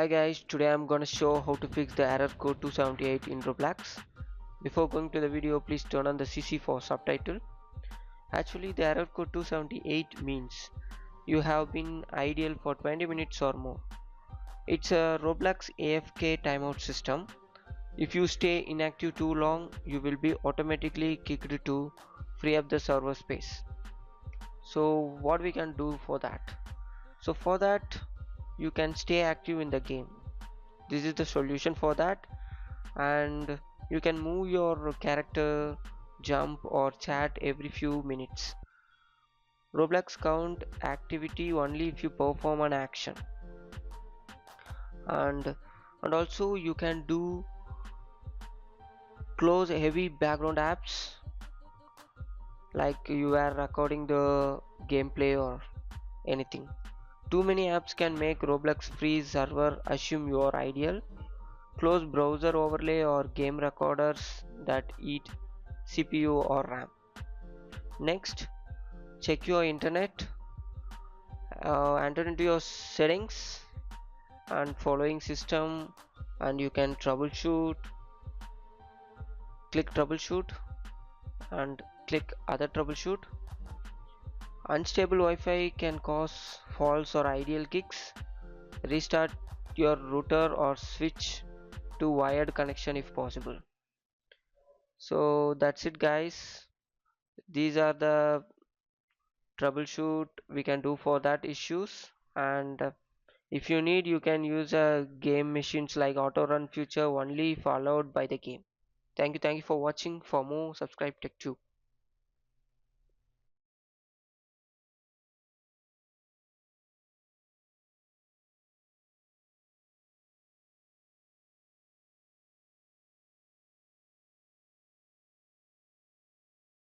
Hi guys, today I'm gonna show how to fix the error code 278 in Roblox. Before going to the video, please turn on the CC for subtitle. Actually, the error code 278 means you have been idle for 20 minutes or more. It's a Roblox AFK timeout system. If you stay inactive too long, you will be automatically kicked to free up the server space. So what we can do for that? So for that, you can stay active in the game. This is the solution for that, and you can move your character, jump or chat every few minutes. Roblox count activity only if you perform an action, and also you can do close heavy background apps like you are recording the gameplay or anything. Too many apps can make Roblox freeze server assume you are ideal. Close browser overlay or game recorders that eat CPU or RAM. Next, check your internet, enter into your settings and following system, and you can troubleshoot, click troubleshoot and click other troubleshoot. Unstable Wi-Fi can cause false or ideal kicks. Restart your router or switch to wired connection if possible. So that's it guys, these are the troubleshoot we can do for that issues. And if you need, you can use game machines like auto run future only if allowed by the game. Thank you for watching. For more, subscribe Tech2.